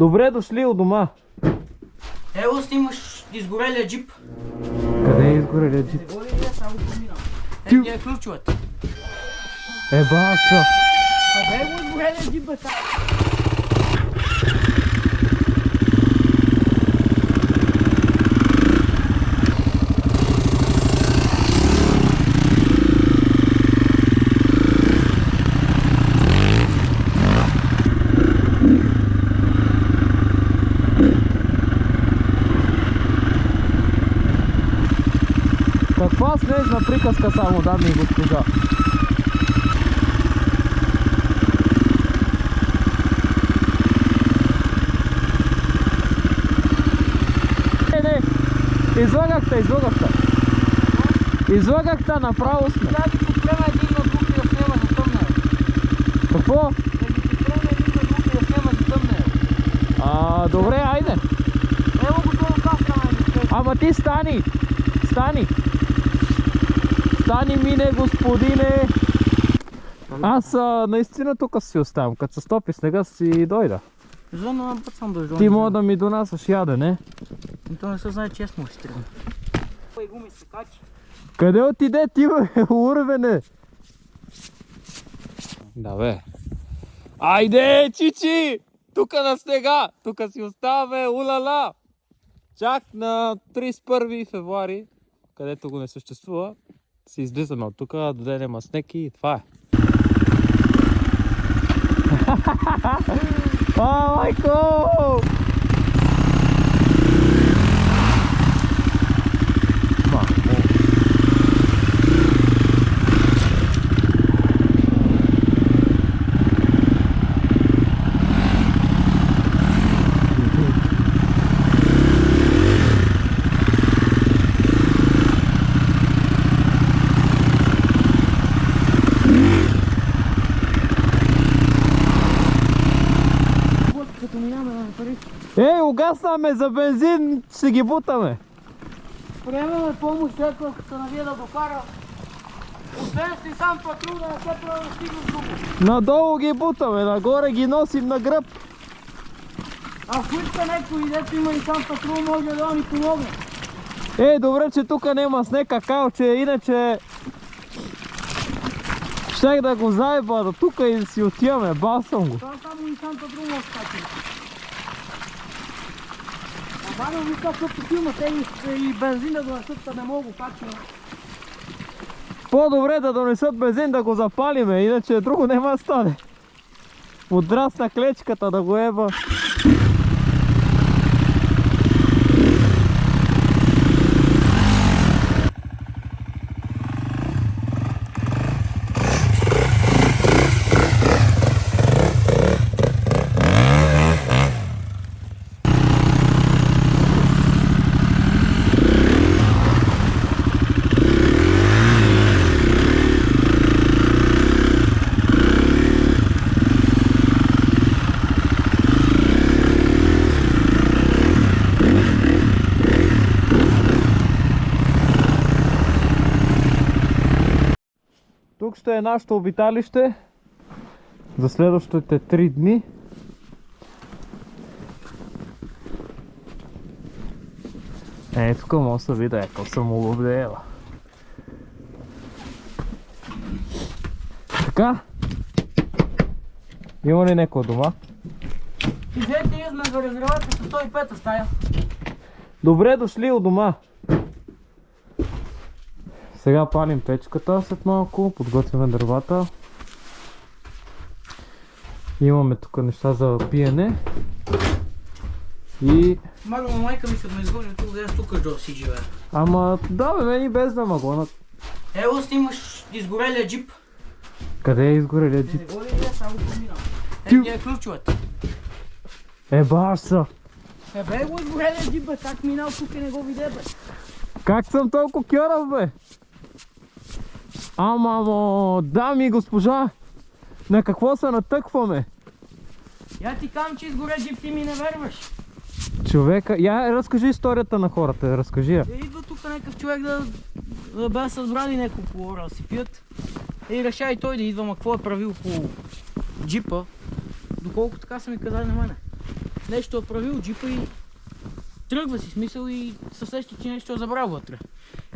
Добре дошли у дома. Ево снимаш изгорелия джип. Къде е изгорелия джип? Не го ли е, само поминал. Ето е ключовете. Басо. Къде е го изгорелия джип, бе? Каква снежна приказка само, дами и господа. Не, излагахте. Излагахте, направо сме. Да ги подпрема един на друг и да снема за тъмнео. Какво? Да ги подпрема един на друг и да снема за тъмнео. Добре, айде. Ево го сложа каска на един. Ама ти стани. Стани, мине, господине. Аз наистина тук си оставам. Като се стопи снега си дойда. Звънна път съм дойдол. Ти мога да ми донасаш ядене. И то не се знае честно си тръгна. Той гуми се качи. Къде отиде ти, бе, урвене? Да, бе. Айде, чичи! Тука на снега! Тука си оставаме, улала! Чак на 31 февруари, където го не съществува, си излизаме от тука, доденем снег и това е. Майко! Като минаме на пари. Угаснаме за бензин, ще ги бутаме. Приемаме помощ, ако се навие да докара. Освен си сам патрул да не се прави да стигне друго. Надолу ги бутаме, нагоре ги носим на гръб. Ако иска някой, дето има и сам патрул, може да ни помогне. Добре, че тук няма снег, какао, иначе щех да го заеба до тук и да си отиваме, бал съм го. Това само и сам патрул може да качи. Обано ви това като филма, те и бензин да донесат, да не мога го качи. По-добре да донесат бензин да го запалиме, иначе друго няма да стане. Отрасна клечката да го еба. Тук ще е нашето обиталище за следващите 3 дни. Тук може да се видя, ако съм уловдела. Така. Има ли някой дома? Излезте изме за резервация с 105-та стая. Добре дошли у дома. Сега палим печката след малко, подготвяме дървата. Имаме тук неща за пиене. И... Маго, майка ми като ме изгони тук, да тук Джо си живее. Ама да бе, мени без да ма гонат. Ево снимаш изгорелия джип. Къде е изгорелия джип? Не го ли е, само поминал. Ето е ключовете. Баса! Бе го изгорелия джип, бе, как минал тук и не го виде, бе. Как съм толкова кьорав, бе? Ама, дами и госпожа, на какво се натъкваме? Я ти казвам, че изгоря джип, ти ми не верваш. Човека, разкажи историята на хората, разкажи я. Идва тук някакъв човек да бе събрали няколко хора да си пият. И реша и той да идва, ма какво е правил по джипа, доколко така са ми казали на мене. нещо е правил джипа и тръгва си смисъл и се сеща, че нещо е забрал вътре.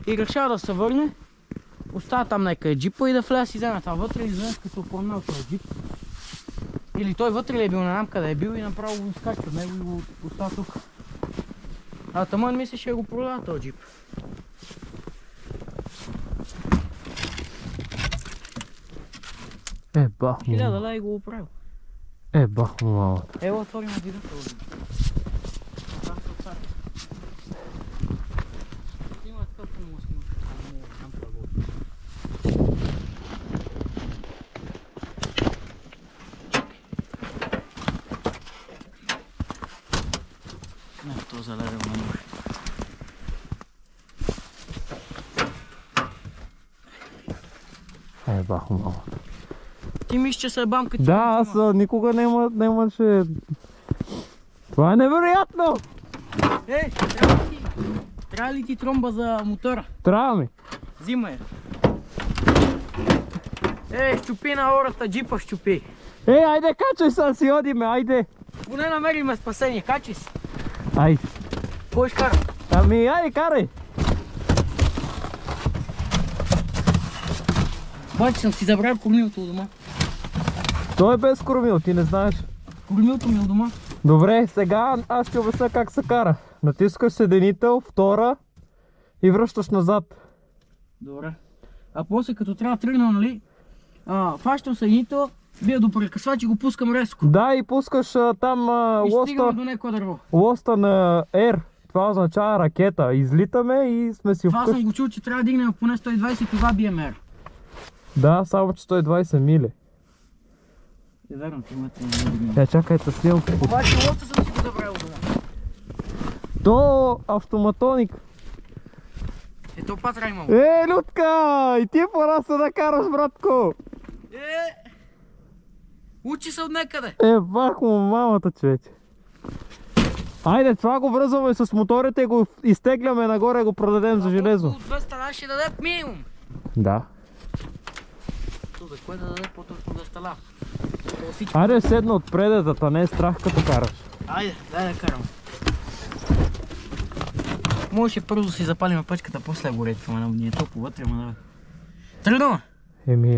И решава да се върне, остава там някъде джипа и да влезе и вземе това вътре и изведнъж като оформял този джип. Или той вътре ли е бил, не знам къде е бил и направо го скача от него и го остава тук. А Таман мисли, ще го продава този джип. Бах му. 1000 лева и го оправил. Бах му малата. Ево, отворим видео. Не, то залезе на море. Бах му малата. Ти мислиш, че се е бамка? Да, аз никога нямаше... Това е невероятно! Ей, трябва ли ти тромба за мотора? Трябва ми. Взимай я. Ей, щупи на ората, джипа щупи. Айде, качай сега си одиме, айде. Поне намериме спасение, качи си. Айде. Кой ще кара? Ами, айде, карай. Бачи, съм си забрал кормилото у дома. Той е без кормил, ти не знаеш. Кормилото ми у дома. Добре, сега аз ще обясня как се кара. Натискаш седенител, втора и връщаш назад. Добре. А после като трябва да тръгна, нали? Фащам съединител, бия до прекъсвач и го пускам резко. Да, и пускаш там И стигаме лоста, до някое дърво. лоста на R. Това означава ракета. Излитаме и сме си Това съм вкъщи. го чул, че трябва да дигнем поне 120 и това бием R. Да, само че 120 мили. Е, верно, километри не дигнем. Чакай, да снимам. Обаче лоста съм си го забравил дома. То автоматоник. Ето пак трябва имам. Людка! И ти порасна да караш, братко! Учи се от някъде. Бах му мамата, човече. Айде, това го връзваме с моторите и го изтегляме нагоре и го продадем за железо. От 200 лева ще даде минимум. Да. То за кое да даде по-точно 200 лева? Айде, седна от предетата, не е страх като караш. Айде, дай да карам. Можеше първо да си запалим пъчката, после горе, ама ни е топло вътре, ама да. Тръгнала!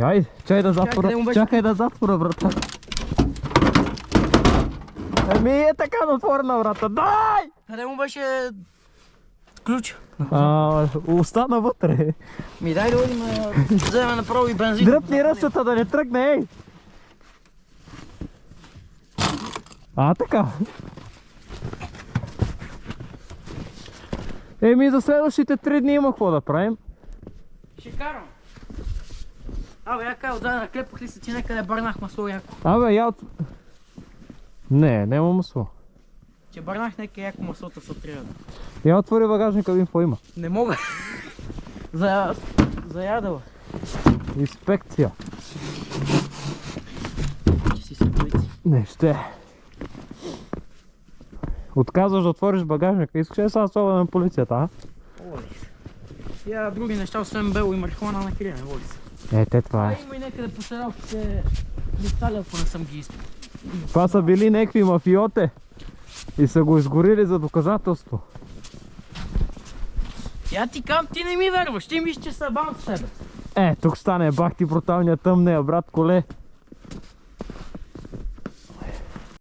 Айде, чакай да затвора, къде му беше? чакай да затвора врата. Е така да отворена врата, дай! Къде му беше ключ? Остана вътре. Ми дай да одим, вземем направо и бензин. Дръпни ръчата да не тръгне, ей! Така. За следващите 3 дни има какво да правим. Ще карам. Я кай отзаде наклепах ли се, че някъде бърнах масло яко. Не, няма масло. Че бърнах някъде яко маслото са трябва. Я отвори багажника, видим какво има. Не мога. Заядала. Инспекция. Че си се полици. Не ще. Отказваш да отвориш багажника. Искаш ли сега слова на полицията, а? Оли се. Я други неща, освен бело и марихуана на криене, воли се. Те това е. Има и някъде по седалките кристали, ако не съм ги изпил. Това са били някакви мафиоте и са го изгорили за доказателство. Я ти кам, ти не ми вярваш, ти мислиш, че са бам с себе. Тук стане бах ти бруталния тъмнея, брат коле.